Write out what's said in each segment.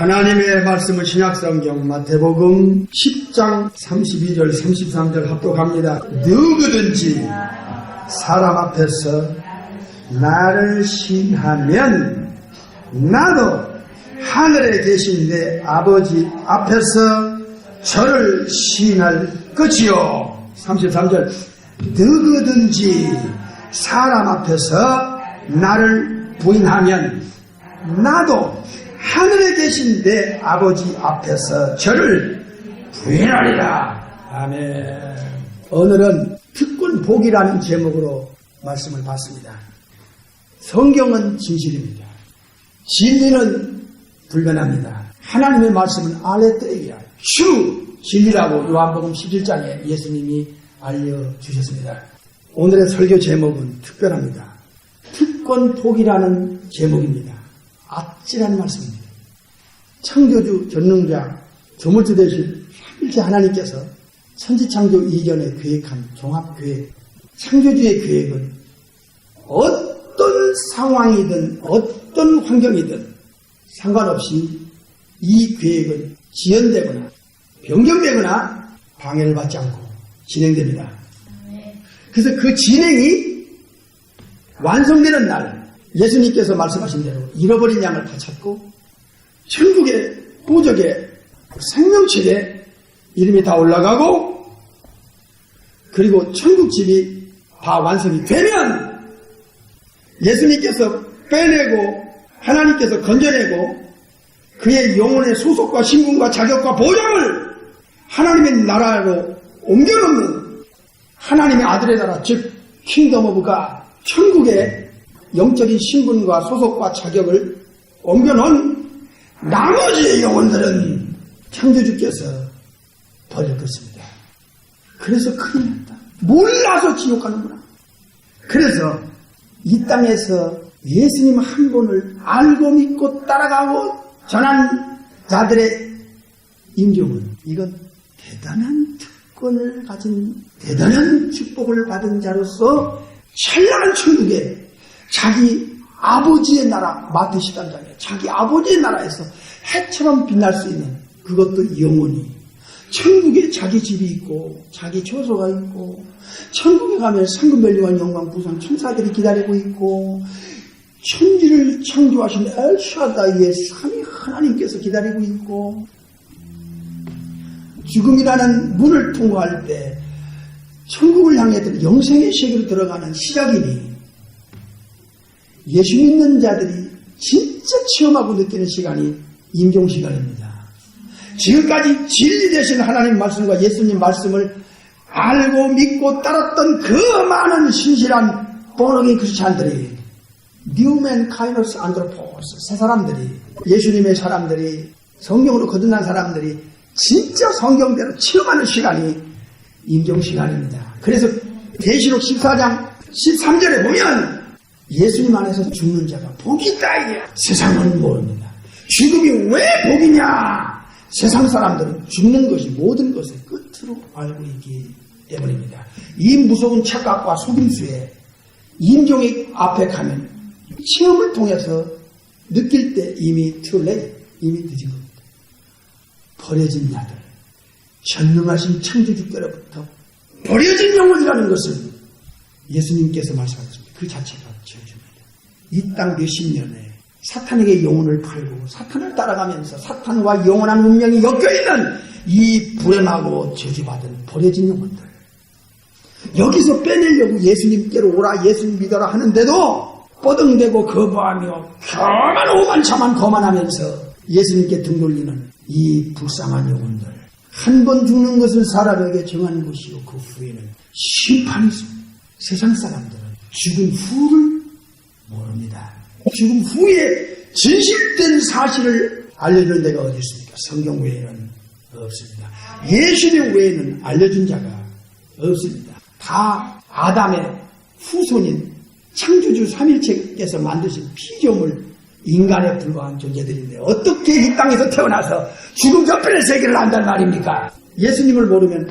하나님의 말씀은 신약성경 마태복음 10장 32절 33절 합독합니다. 누구든지 사람 앞에서 나를 시인하면 나도 하늘에 계신 내 아버지 앞에서 저를 시인할 것이요. 33절 누구든지 사람 앞에서 나를 부인하면 나도 하늘에 계신 내 아버지 앞에서 저를 부인하리라. 아멘. 오늘은 특권 복이라는 제목으로 말씀을 봤습니다. 성경은 진실입니다. 진리는 불변합니다. 하나님의 말씀은 알레테이야, 주 진리라고 요한복음 11장에 예수님이 알려주셨습니다. 오늘의 설교 제목은 특별합니다. 특권 복이라는 제목입니다. 아찔한 말씀입니다. 창조주 전능자 조물주 되신 삼일체 하나님께서 천지창조 이전에 계획한 종합계획, 창조주의 계획은 어떤 상황이든 어떤 환경이든 상관없이 이 계획은 지연되거나 변경되거나 방해를 받지 않고 진행됩니다. 그래서 그 진행이 완성되는 날 예수님께서 말씀하신 대로 잃어버린 양을 되찾고 천국의 보적의 생명책에 이름이 다 올라가고 그리고 천국집이 다 완성이 되면 예수님께서 빼내고 하나님께서 건져내고 그의 영혼의 소속과 신분과 자격과 보장을 하나님의 나라로 옮겨놓는 하나님의 아들의 나라, 즉 킹덤 오브 갓, 천국의 영적인 신분과 소속과 자격을 옮겨놓은 나머지의 영혼들은 창조주께서 버릴 것입니다. 그래서 큰일 났다. 몰라서 지옥 가는구나. 그래서 이 땅에서 예수님 한 분을 알고 믿고 따라가고 전한 자들의 임종은 이건 대단한 특권을 가진 대단한 축복을 받은 자로서 찬란한 천국에 자기 아버지의 나라, 마태 13장에 자기 아버지의 나라에서 해처럼 빛날 수 있는 그것도 영원히 천국에 자기 집이 있고 자기 처소가 있고 천국에 가면 상급멸류관 영광 부상 천사들이 기다리고 있고 천지를 창조하신 엘샤다이의 삼위 하나님께서 기다리고 있고 죽음이라는 문을 통과할 때 천국을 향해 영생의 세계로 들어가는 시작이니 예수 믿는 자들이 진짜 체험하고 느끼는 시간이 임종시간입니다. 지금까지 진리 되신 하나님 말씀과 예수님 말씀을 알고 믿고 따랐던 그 많은 신실한 born-again 크리스찬들이 뉴맨 카이노스 안드로포스 새 사람들이 예수님의 사람들이 성경으로 거듭난 사람들이 진짜 성경대로 체험하는 시간이 임종시간입니다. 그래서 계시록 14장 13절에 보면 예수님 안에서 죽는 자가 복이 있다 이게 세상은 모릅니다. 죽음이 왜 복이냐? 세상 사람들은 죽는 것이 모든 것의 끝으로 알고 있기 때문입니다. 이 무서운 착각과 속임수에 임종의 앞에 가면 체험을 통해서 느낄 때 이미 too late, 이미 늦은 겁니다. 버려진 자들, 전능하신 창조주께로부터 버려진 영혼이라는 것을 예수님께서 말씀하셨습니다. 그 자체가 저주입니다. 이 땅 몇십 년에 사탄에게 영혼을 팔고 사탄을 따라가면서 사탄과 영원한 운명이 엮여있는 이 불행하고 저주받은 버려진 영혼들, 여기서 빼내려고 예수님께로 오라 예수님 믿어라 하는데도 뻐등대고 거부하며 교만 오만차만 거만하면서 예수님께 등 돌리는 이 불쌍한 영혼들, 한 번 죽는 것은 사람에게 정한 것이요 그 후에는 심판이 있습니다. 세상 사람들은 죽은 후를 모릅니다. 죽음 후에 진실된 사실을 알려주는 데가 어디 있습니까? 성경 외에는 없습니다. 예수님 외에는 알려준 자가 없습니다. 다 아담의 후손인 창조주 삼일체께서 만드신 피조물 인간에 불과한 존재들인데 어떻게 이 땅에서 태어나서 죽음 저편의 세계를 안단 말입니까? 예수님을 모르면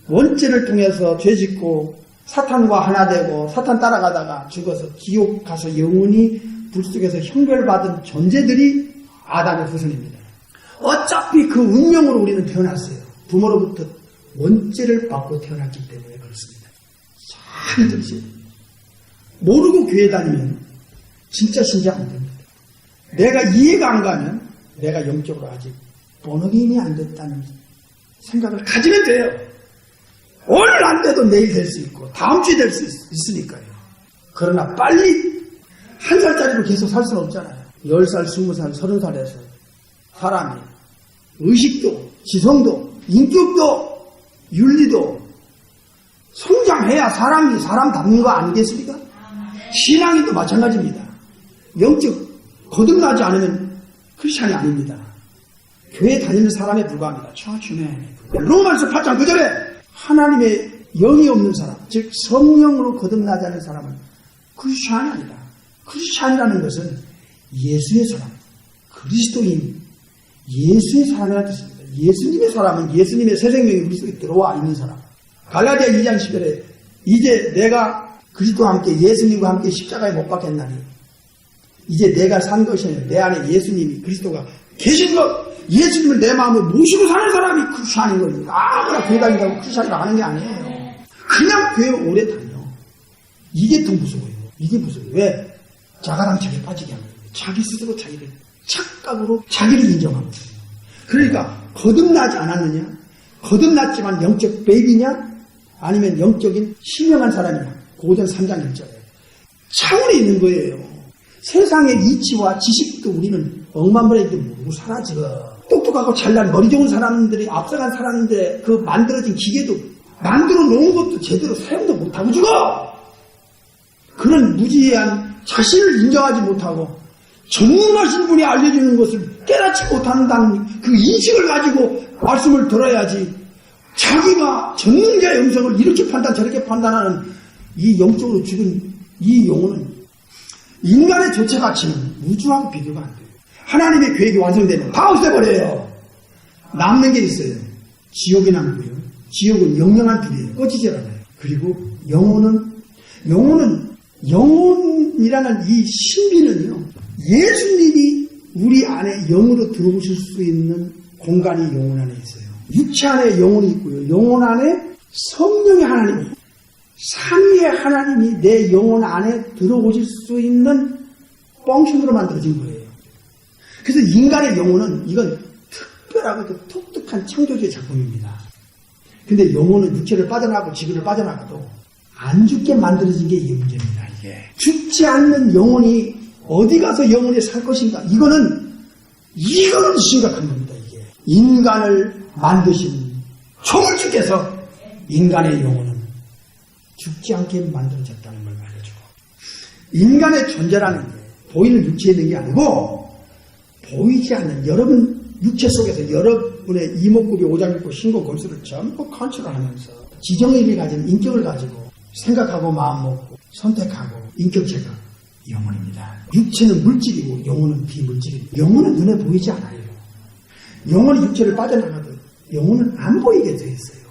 원죄를 통해서 죄짓고 사탄과 하나 되고 사탄 따라가다가 죽어서 지옥 가서 영원히 불 속에서 형벌받은 존재들이 아담의 후손입니다. 어차피 그 운명으로 우리는 태어났어요. 부모로부터 원죄를 받고 태어났기 때문에 그렇습니다. 잘 들으세요. 모르고 교회 다니면 진짜 신자 안 됩니다. 내가 이해가 안 가면 내가 영적으로 아직 본어기인이 안 됐다는 생각을 가지면 돼요. 오늘 안 돼도 내일 될 수 있고 다음 주에 될 수 있으니까요. 그러나 빨리 한 살짜리로 계속 살 수는 없잖아요. 10살, 20살, 30살에서 사람이 의식도, 지성도, 인격도, 윤리도 성장해야 사람이 사람답는 거 아니겠습니까? 신앙인도 마찬가지입니다. 영적 거듭나지 않으면 크리스찬이 아닙니다. 교회 다니는 사람에 불과합니다. 처추네. 로마서 8장 9절에 하나님의 영이 없는 사람, 즉 성령으로 거듭나지 않은 사람은 크리스찬이 아니다. 크리스찬이라는 것은 예수의 사람, 그리스도인, 예수의 사람이라는 뜻입니다. 예수님의 사람은 예수님의 새 생명이 우리 속에 들어와 있는 사람. 갈라디아 2장 10절에 이제 내가 그리스도와 함께 예수님과 함께 십자가에 못 박혔나니 이제 내가 산 것이 아니라 내 안에 예수님이 그리스도가 계신 것, 예수님을 내 마음에 모시고 사는 사람이 크리스찬인 겁니다. 아무나 교회 다닌다고 크리스찬이라 하는 게 아니에요. 그냥 교회 오래 다녀. 이게 더 무서워요. 이게 무서워요. 왜? 자가당착에 빠지게 하는 거예요. 자기 스스로 자기를 착각으로 자기를 인정하는 거예요. 그러니까 거듭나지 않았느냐? 거듭났지만 영적 베이비냐? 아니면 영적인 신령한 사람이냐? 고전 3장 1절에 차원에 있는 거예요. 세상의 이치와 지식도 우리는 억만부레도 모르고 살아지고 똑똑하고 잘난 머리 좋은 사람들이 앞서간 사람인데 그 만들어진 기계도 만들어 놓은 것도 제대로 사용도 못하고 죽어. 그런 무지한 자신을 인정하지 못하고 전문하신 분이 알려주는 것을 깨닫지 못한다는 그 인식을 가지고 말씀을 들어야지. 자기가 전능자의 음성을 이렇게 판단 저렇게 판단하는 이 영적으로 죽은 이 영혼은 인간의 조체 가치는 우주하고 비교가 안 돼요. 하나님의 계획이 완성되면 다 없애버려요. 남는 게 있어요. 지옥이 남고요. 지옥은 영영한 불이에요. 꺼지질 않아요. 그리고 영혼이라는 이 신비는요. 예수님이 우리 안에 영으로 들어오실 수 있는 공간이 영혼 안에 있어요. 육체 안에 영혼이 있고요. 영혼 안에 성령의 하나님이, 삼위의 하나님이 내 영혼 안에 들어오실 수 있는 펑션으로 만들어진 거예요. 그래서 인간의 영혼은 이건 특별하고 독특한 창조주의 작품입니다. 근데 영혼은 육체를 빠져나가고 지구를 빠져나가도 안 죽게 만들어진 게 이 문제입니다. 이게 죽지 않는 영혼이 어디 가서 영혼이 살 것인가? 이거는 심각한 겁니다. 이게 인간을 만드신 조물주께서 인간의 영혼은 죽지 않게 만들어졌다는 걸 알려주고, 인간의 존재라는 게 보이는 육체에 있는 게 아니고 보이지 않는 여러분 육체 속에서 여러분의 이목구비, 오장육부, 신고, 골수를 전부 컨트롤하면서 지정의를 가진 인격을 가지고 생각하고 마음 먹고 선택하고 인격체가 영혼입니다. 육체는 물질이고 영혼은 비물질입니다. 영혼은 눈에 보이지 않아요. 영혼이 육체를 빠져나가도 영혼은 안 보이게 되어 있어요.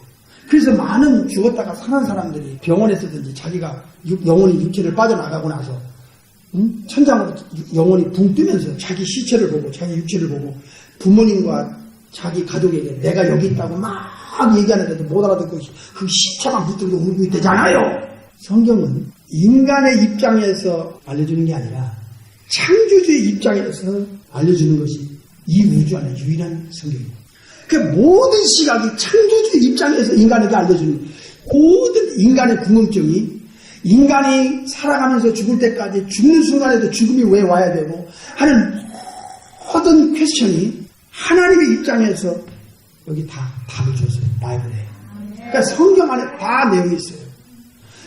그래서 많은 죽었다가 사는 사람들이 병원에서든지 자기가 영혼이 육체를 빠져나가고 나서 천장으로 영혼이 붕 뜨면서 자기 시체를 보고 자기 육체를 보고 부모님과 자기 가족에게 내가 여기 있다고 막 얘기하는데도 못 알아듣고 그 시체만 붙들고 울고 있대잖아요. 성경은 인간의 입장에서 알려주는 게 아니라 창조주의 입장에서 알려주는 것이 이 우주 안에 유일한 성경입니다. 그 모든 시각이 창조주의 입장에서 인간에게 알려주는 모든 인간의 궁금증이 인간이 살아가면서 죽을 때까지 죽는 순간에도 죽음이 왜 와야 되고 하는 모든 퀘스천이 하나님의 입장에서 여기 다 답을 줬어요. 바이블에. 그러니까 성경 안에 다 내용이 있어요.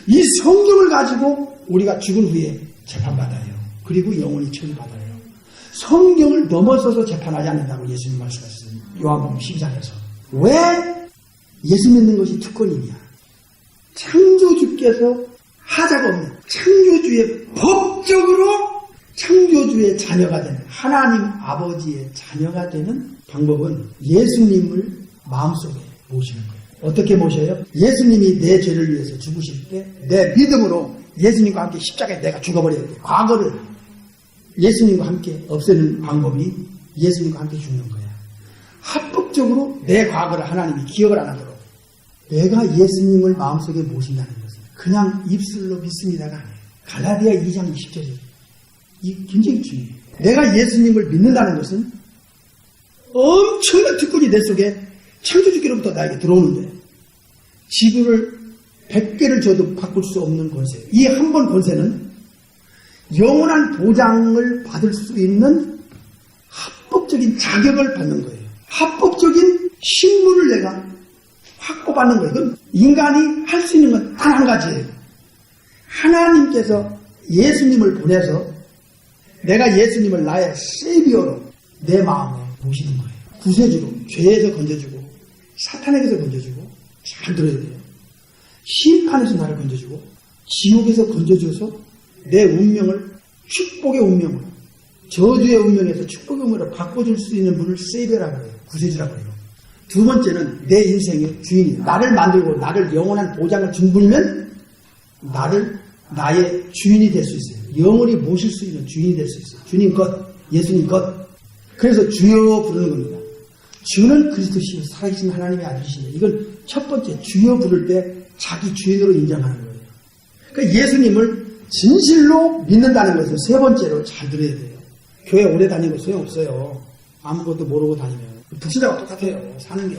이 성경을 가지고 우리가 죽은 후에 재판받아요. 그리고 영원히 처리받아요. 성경을 넘어서서 재판하지 않는다고 예수님 말씀하셨어요. 요한복음 12장에서. 왜 예수 믿는 것이 특권이냐? 창조주께서 하자가 없는 창조주의 법적으로 창조주의 자녀가 되는 하나님 아버지의 자녀가 되는 방법은 예수님을 마음속에 모시는 거예요. 어떻게 모셔요? 예수님이 내 죄를 위해서 죽으실 때 내 믿음으로 예수님과 함께 십자가에 내가 죽어버려야 돼. 과거를 예수님과 함께 없애는 방법이 예수님과 함께 죽는 거야. 합법적으로 내 과거를 하나님이 기억을 안 하도록 내가 예수님을 마음속에 모신다는 것은 그냥 입술로 믿습니다가 아니에요. 갈라디아 2장 20절이 이 굉장히 중요해요. 내가 예수님을 믿는다는 것은 엄청난 특권이 내 속에 창조주께로부터 나에게 들어오는데 지구를 100개를 줘도 바꿀 수 없는 권세. 이 한 번 권세는 영원한 보장을 받을 수 있는 합법적인 자격을 받는 거예요. 합법적인 신분을 내가 확보받는 거예요. 그건 인간이 할 수 있는 건 단 한 가지예요. 하나님께서 예수님을 보내서 내가 예수님을 나의 세비어로 내 마음에 모시는 거예요. 구세주로 죄에서 건져주고 사탄에게서 건져주고 잘 들어야 돼요. 심판에서 나를 건져주고 지옥에서 건져줘서 내 운명을 축복의 운명으로 저주의 운명에서 축복의 운명으로 바꿔줄 수 있는 분을 세비어라고 해요. 구세주라고 해요. 두 번째는 내 인생의 주인이 나를 만들고 나를 영원한 보장을 준 분이면 나의 주인이 될 수 있어요. 영원히 모실 수 있는 주인이 될 수 있어요. 주님 것, 예수님 것. 그래서 주여 부르는 겁니다. 주는 그리스도시요 살아계신 하나님의 아들이시네. 이건 첫 번째 주여 부를 때 자기 주인으로 인정하는 거예요. 그러니까 예수님을 진실로 믿는다는 것은 세 번째로 잘 들어야 돼요. 교회 오래 다니고 소용없어요. 아무것도 모르고 다니면. 불신자가 똑같아요. 사는 게.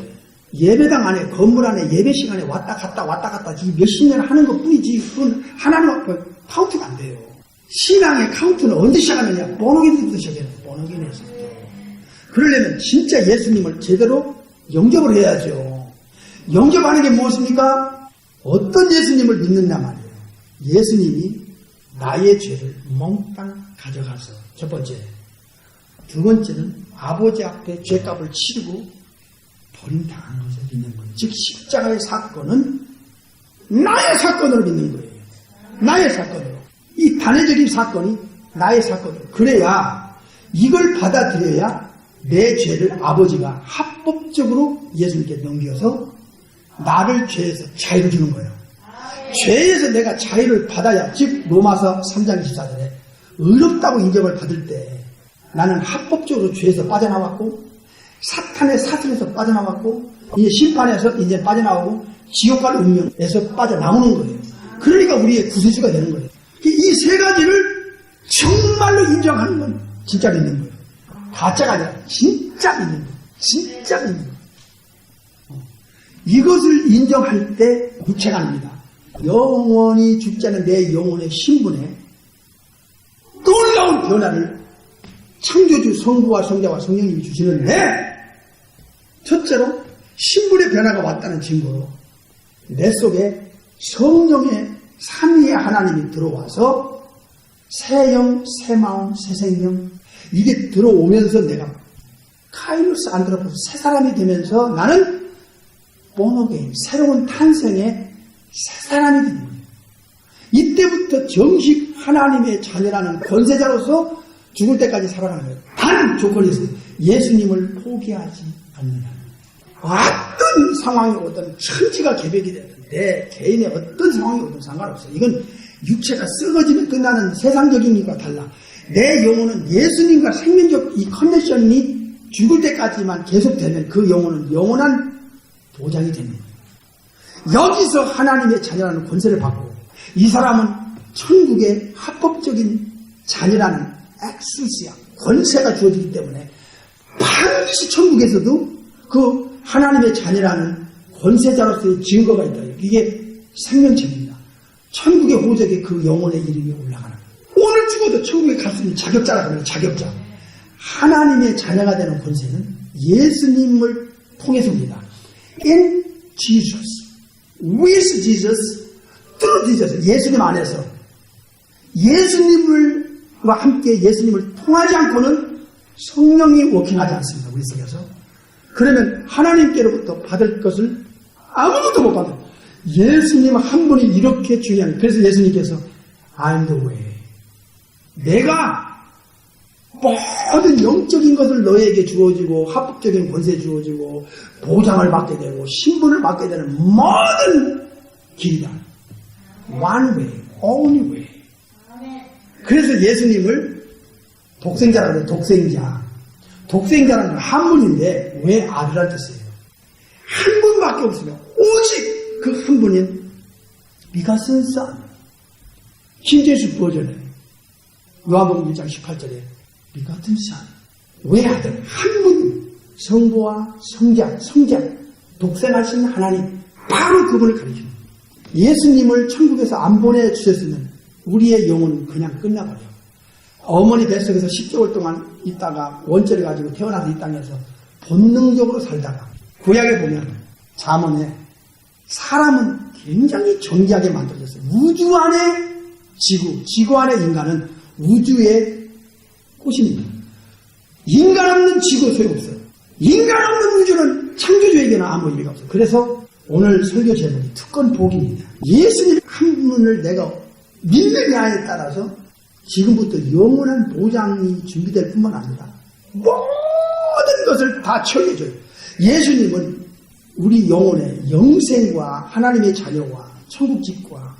예배당 안에 건물 안에 예배 시간에 왔다 갔다 이 몇십 년 하는 것 뿐이지 그건 하나님 앞에 카운트가 안 돼요. 신앙의 카운트는 언제 시작하느냐? 본어긴부터 시작해요. 본어긴에서부터. 그러려면 진짜 예수님을 제대로 영접을 해야죠. 영접하는 게 무엇입니까? 어떤 예수님을 믿느냐 말이에요. 예수님이 나의 죄를 몽땅 가져가서 첫 번째. 두 번째는 아버지 앞에 죄값을 치르고 버림당한 것을 믿는 거예요. 즉 십자가의 사건은 나의 사건으로 믿는 거예요. 나의 사건으로. 이 단회적인 사건이 나의 사건으로. 그래야 이걸 받아들여야 내 죄를 아버지가 합법적으로 예수님께 넘겨서 나를 죄에서 자유를 주는 거예요. 죄에서 내가 자유를 받아야 즉 로마서 3장 24절에 의롭다고 인정을 받을 때 나는 합법적으로 죄에서 빠져나왔고 사탄의 사슬에서 빠져나왔고 이제 심판에서 이제 빠져나오고 지옥 갈 운명에서 빠져나오는 거예요. 그러니까 우리의 구세주가 되는 거예요. 이 세 가지를 정말로 인정하는 건 진짜 믿는 거예요. 가짜가 아니라 진짜 믿는 거예요. 진짜 믿는 거예요. 이것을 인정할 때 육체가 아닙니다. 영원히 죽지 않은 내 영혼의 신분에 놀라운 변화를 창조주 성부와 성자와 성령님이 주시는데 첫째로 신분의 변화가 왔다는 증거로 내 속에 성령의 삼위의 하나님이 들어와서 새 영, 새 마음, 새 생명 이게 들어오면서 내가 카이노스 안드로포스 새 사람이 되면서 나는 본어게인 새로운 탄생의 새 사람이 되는 거예요. 이때부터 정식 하나님의 자녀라는 권세자로서 죽을 때까지 살아가는 거예요. 단 조건이 있어요. 예수님을 포기하지 않는다. 어떤 상황이 오든 천지가 개벽이 되든 내 개인의 어떤 상황이 오든 상관없어요. 이건 육체가 썩어지면 끝나는 세상적인 일과 달라. 내 영혼은 예수님과 생명적 이 커넥션이 죽을 때까지만 계속되면 그 영혼은 영원한 보장이 되는 거예요. 여기서 하나님의 자녀라는 권세를 받고 이 사람은 천국의 합법적인 자녀라는 엑스시아 권세가 주어지기 때문에 반드시 천국에서도 그 하나님의 자녀라는 권세자로서의 증거가 있다. 이게 생명책입니다. 천국의 호적에 그 영혼의 이름이 올라가는 거예요. 오늘 죽어도 천국에 갈 수 있는 자격자라고 합니다. 자격자. 하나님의 자녀가 되는 권세는 예수님을 통해서입니다. In Jesus, with Jesus, through Jesus. 예수님 안에서 예수님과 함께 예수님을 통하지 않고는 성령이 워킹하지 않습니다. 우리 속에서. 그러면 하나님께로부터 받을 것을 아무것도 못 받아요. 예수님 한 분이 이렇게 중요한, 그래서 예수님께서 I'm the way. 내가 모든 영적인 것을 너에게 주어지고 합법적인 권세 주어지고 보장을 받게 되고 신분을 받게 되는 모든 길이다. One way, only way. 그래서 예수님을 독생자라고 해요. 독생자. 독생자라는 건 한 분인데 왜 아들할 뜻이에요? 한 분밖에 없으면 오직 그 한 분인 begotten Son. 신제수 버전에 요한복음 1장 18절에 begotten Son. 왜 아들? 한 분. 성부와 성장, 독생하신 하나님. 바로 그분을 가리키는 거예요. 예수님을 천국에서 안 보내주셨으면 우리의 영혼은 그냥 끝나버려요. 어머니 뱃속에서 10개월 동안 있다가 원죄를 가지고 태어나서 이 땅에서 본능적으로 살다가 구약에 보면 잠언에 사람은 굉장히 정기하게 만들어졌어요. 우주 안에 지구 안에 인간은 우주의 꽃입니다. 인간 없는 지구 소용없어요. 인간 없는 우주는 창조주에게는 아무 의미가 없어요. 그래서 오늘 설교 제목이 특권 복입니다. 예수님 한 분을 내가 믿느냐에 따라서 지금부터 영원한 보장이 준비될 뿐만 아니라 모든 것을 다 처리해줘요. 예수님은 우리 영혼의 영생과 하나님의 자녀와 천국집과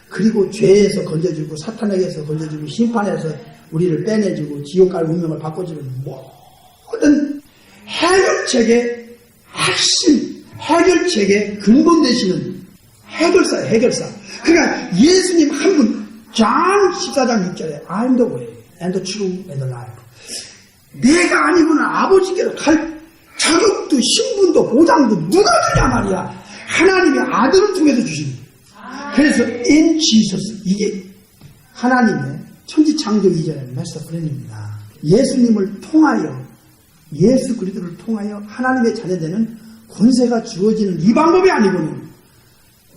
그리고 죄에서 건져주고 사탄에게서 건져주고 심판에서 우리를 빼내주고 지옥 갈 운명을 바꿔주는 모든 해결책의 핵심, 해결책의 근본 되시는 해결사. 그러니까 예수님 한 분, 전 14장 6절에 I'm the way and the truth and the life. 내가 아니고는 아버지께로 갈 자격도 신분도 보장도 누가 주냐 말이야. 하나님의 아들을 통해서 주십니다. 그래서 in Jesus, 이게 하나님의 천지창조 이전의 마스터 플랜입니다. 예수님을 통하여, 예수 그리스도를 통하여 하나님의 자녀되는 권세가 주어지는 이 방법이 아니고는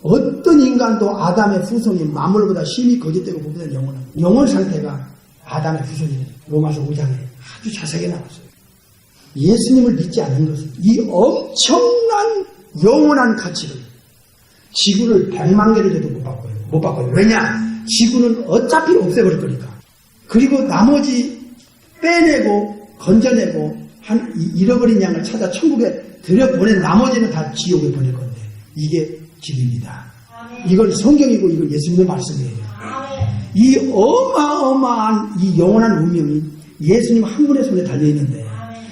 어떤 인간도 아담의 후손이 만물보다 심히 거짓되고 부패된 영혼 상태가 아담의 후손이에요. 로마서 5장에 아주 자세하게 나왔어요. 예수님을 믿지 않는 것은 이 엄청난 영원한 가치를 지구를 100만 개를 줘도 못 바꿔요. 왜냐? 지구는 어차피 없애버릴 거니까. 그리고 나머지 빼내고 건져내고 잃어버린 양을 찾아 천국에 들여보낸 나머지는 다 지옥에 보낼 건데 이게 길입니다. 이건 성경이고 이건 예수님의 말씀이에요. 이 어마어마한 이 영원한 운명이 예수님 한 분의 손에 달려있는데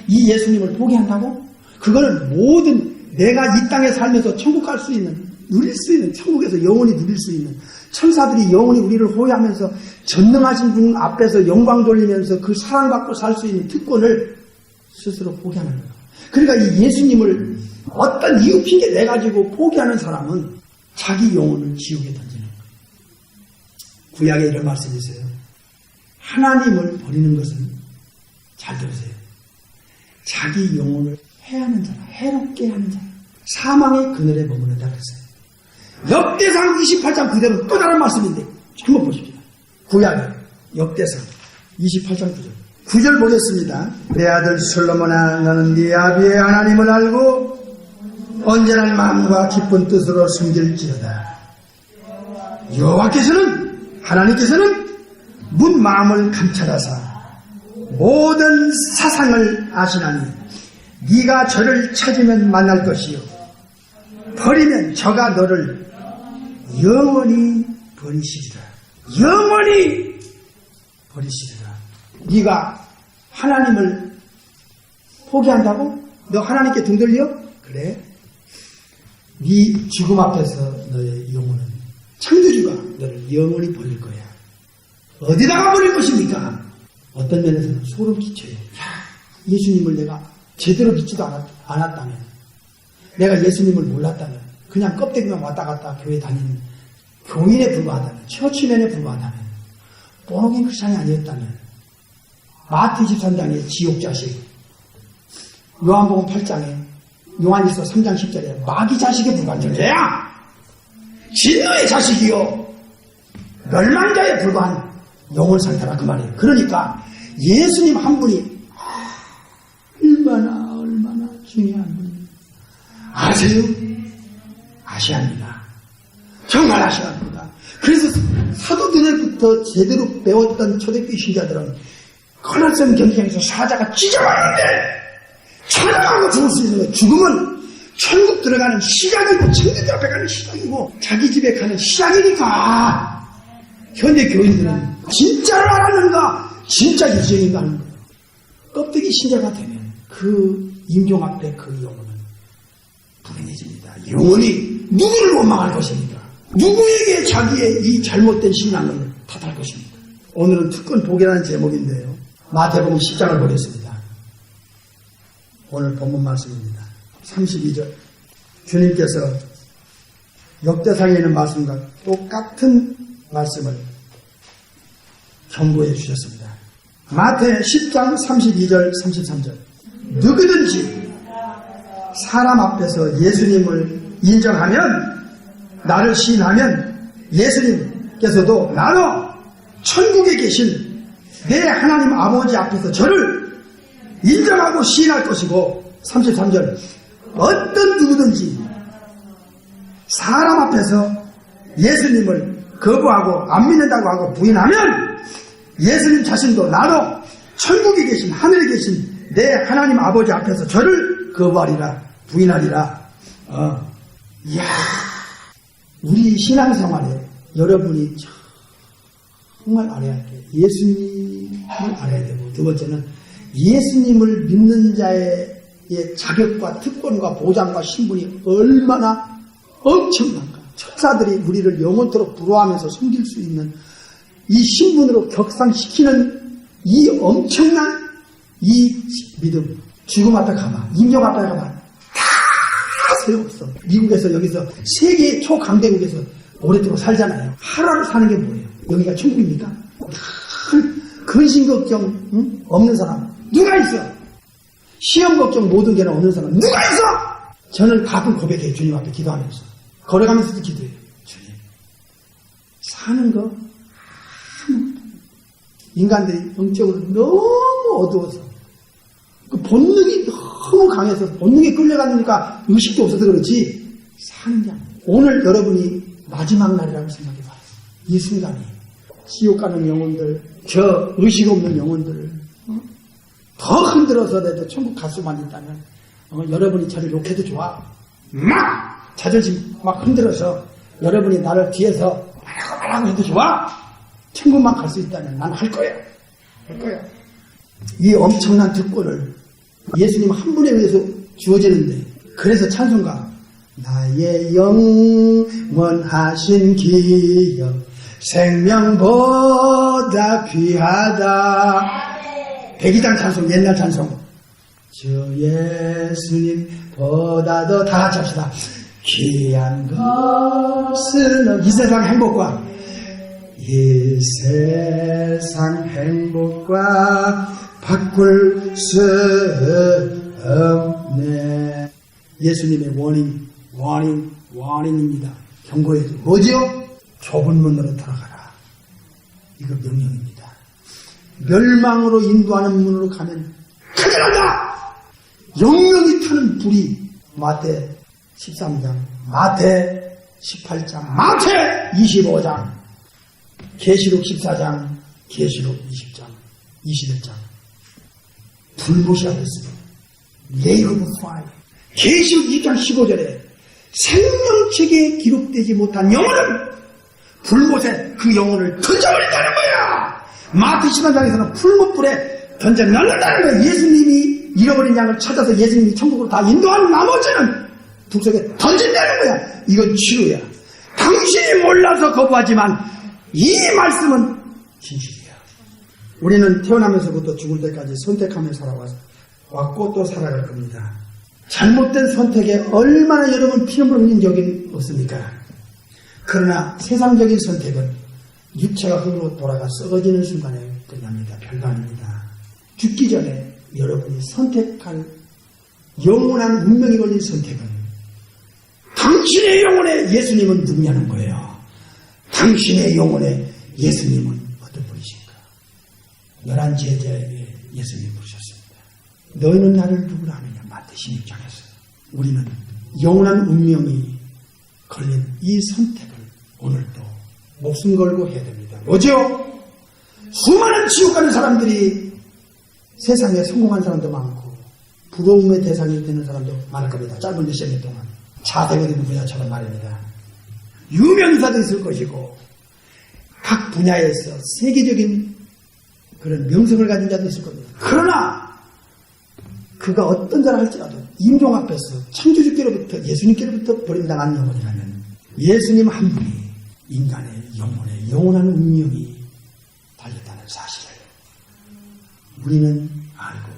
이 예수님을 포기한다고? 그거는 모든 내가 이 땅에 살면서 천국 갈 수 있는, 누릴 수 있는, 천국에서 영원히 누릴 수 있는 천사들이 영원히 우리를 호위하면서 전능하신 분 앞에서 영광 돌리면서 그 사랑받고 살 수 있는 특권을 스스로 포기하는 거예요. 그러니까 이 예수님을 어떤 이유 핑계 내가지고 포기하는 사람은 자기 영혼을 지옥에 던지는 거예요. 구약에 이런 말씀이 있어요. 하나님을 버리는 것은, 잘 들으세요, 자기 영혼을 해하는 자라, 해롭게 하는 자라, 사망의 그늘에 머무른다 그랬어요. 역대상 28장 그대로 또 다른 말씀인데 한번 보십시오. 구약에 역대상 28장 9절. 9절 보겠습니다. 내 아들 솔로몬아, 너는 네 아비의 하나님을 알고 언제나 마음과 기쁜 뜻으로 섬길지어다. 여호와께서는, 하나님께서는 문 마음을 감찰하사 모든 사상을 아시나니 네가 저를 찾으면 만날 것이요 버리면 저가 너를 영원히 버리시리라. 영원히 버리시리라. 네가 하나님을 포기한다고? 너 하나님께 등 돌려? 그래. 네 죽음 앞에서 너의 영혼은 창조주가 너를 영원히 버릴 거야. 어디다가 버릴 것입니까? 어떤 면에서는 소름 끼쳐요. 예수님을 내가 제대로 믿지도 않았다면, 내가 예수님을 몰랐다면, 그냥 껍데기만 왔다 갔다 교회 다니는 교인에 불과하다면, 처치맨에 불과하다면, 뽀록인 크리스찬이 아니었다면, 마태 23장의 지옥 자식, 요한복음 8장에, 요한일서 3장 10절에 마귀 자식에 불과한 존재야. 진노의 자식이요 멸망자에 불과한 영혼 상태라 그 말이에요. 그러니까 예수님 한 분이 얼마나 중요한 분이 아세요? 아셔야 합니다. 정말 아쉬워합니다. 그래서 사도들부터 제대로 배웠던 초대교회 신자들은 콜로세움 경쟁에서 사자가 찢어버리는데 찬양하고 죽을 수 있는 거예요. 죽음은 천국 들어가는 시작이고 천국 앞에 가는 시작이고 자기 집에 가는 시작이니까 현대 교인들은 진짜를 알았는가 진짜 이정인가 하는 거예요. 껍데기 신자가 되면 그 임종 앞에 그 영혼은 불행해집니다. 영혼이 누구를 원망할 것입니까? 누구에게 자기의 이 잘못된 신앙을 탓할 것입니까? 오늘은 특권 복이라는 제목인데요. 마태복음 10장을 보겠습니다. 오늘 본문 말씀입니다. 32절 주님께서 역대상에 있는 말씀과 똑같은 말씀을 경고해 주셨습니다. 마태 10장 32절 33절 누구든지 사람 앞에서 예수님을 인정하면 나를 시인하면 예수님께서도 나도 천국에 계신 내 하나님 아버지 앞에서 저를 인정하고 시인할 것이고 33절 어떤 누구든지 사람 앞에서 예수님을 거부하고 안 믿는다고 하고 부인하면 예수님 자신도 나도 천국에 계신 하늘에 계신 내 하나님 아버지 앞에서 저를 거부하리라 부인하리라. 이야, 우리 신앙생활에 여러분이 정말 알아야 할 게 예수님을 알아야 되고 두 번째는 예수님을 믿는 자의 자격과 특권과 보장과 신분이 얼마나 엄청난가. 천사들이 우리를 영원토록 부러워하면서 섬길 수 있는 이 신분으로 격상시키는 이 엄청난 이 믿음. 죽음 앞에 가봐. 임종 앞에 가봐. 다 소용없어. 미국에서 여기서 세계 초강대국에서 오랫도록 살잖아요. 하루하루 사는 게 뭐예요? 여기가 천국입니까? 근심 걱정 없는 사람 누가 있어? 시험 걱정 모든 게는 없는 사람 누가 있어? 저는 가끔 고백해요. 주님 앞에 기도하면서 걸어가면서도 기도해요. 주님 사는 거 인간들이 영적으로 너무 어두워서 그 본능이 너무 강해서 본능에 끌려가니까 의식도 없어서 그렇지 사는 게 아니에요. 오늘 여러분이 마지막 날이라고 생각해봐요. 이 순간이 지옥 가는 영혼들 저 의식 없는 영혼들을 더 흔들어서라도 천국 갈 수만 있다면 여러분이 저를 욕해도 좋아. 막 자존심 막 흔들어서 여러분이 나를 뒤에서 말하고 해도 좋아. 천국만 갈 수 있다면 난 할 거야. 할 거야. 이 엄청난 특권을 예수님 한 분에 의해서 주어지는데 그래서 찬송가 나의 영원하신 기억 생명보다 귀하다. 백이장 찬송, 옛날 찬송. 저 예수님보다도 다 같이 합시다. 귀한 것은 이 세상 행복과 이 세상 행복과 바꿀 수 없네. 예수님의 워닝입니다. 경고해줘. 뭐지요? 좁은 문으로 들어가라. 이거 명령입니다. 멸망으로 인도하는 문으로 가면 큰일 난다! 영영이 타는 불이 마태 13장, 마태 18장, 마태 25장, 계시록 14장, 계시록 20장, 21장. 불못이 하겠습니다. Lake of Fire. 계시록 2장 15절에 생명책에 기록되지 못한 영혼은 불못에 그 영혼을 던져버린다는 거야. 마태 13장에서는 풀못불에 던져 넣는다는 거야. 예수님이 잃어버린 양을 찾아서 예수님이 천국으로 다 인도한 나머지는 불 속에 던진다는 거야. 이건 치료야. 당신이 몰라서 거부하지만 이 말씀은 진실이야. 우리는 태어나면서부터 죽을 때까지 선택하며 살아왔고 또 살아갈 겁니다. 잘못된 선택에 얼마나 여러분 피눈물 흘린 적이 없습니까? 그러나 세상적인 선택은 육체가 흙으로 돌아가 썩어지는 순간에 끝납니다. 별거 아닙니다. 죽기 전에 여러분이 선택할 영원한 운명이 걸린 선택은 당신의 영혼에 예수님은 누구냐는 거예요. 당신의 영혼에 예수님은 어떤 분이신가? 11 제자에게 예수님이 부르셨습니다. 너희는 나를 누구라 하느냐? 마태 16장에서 우리는 영원한 운명이 걸린 이 선택을 오늘도 목숨 걸고 해야 됩니다. 뭐죠? 수많은 지옥 가는 사람들이 세상에 성공한 사람도 많고 부러움의 대상이 되는 사람도 많을 겁니다. 짧은 몇 시간 동안. 차세거든 분야처럼 말입니다. 유명인사도 있을 것이고 각 분야에서 세계적인 그런 명성을 가진 자도 있을 겁니다. 그러나 그가 어떤 자라 할지라도 임종 앞에서 창조주께로부터 예수님께로부터 버림당한 영혼이라면 예수님 한 분이 인간의 영혼에 영원한 운명이 달렸다는 사실을 우리는 알고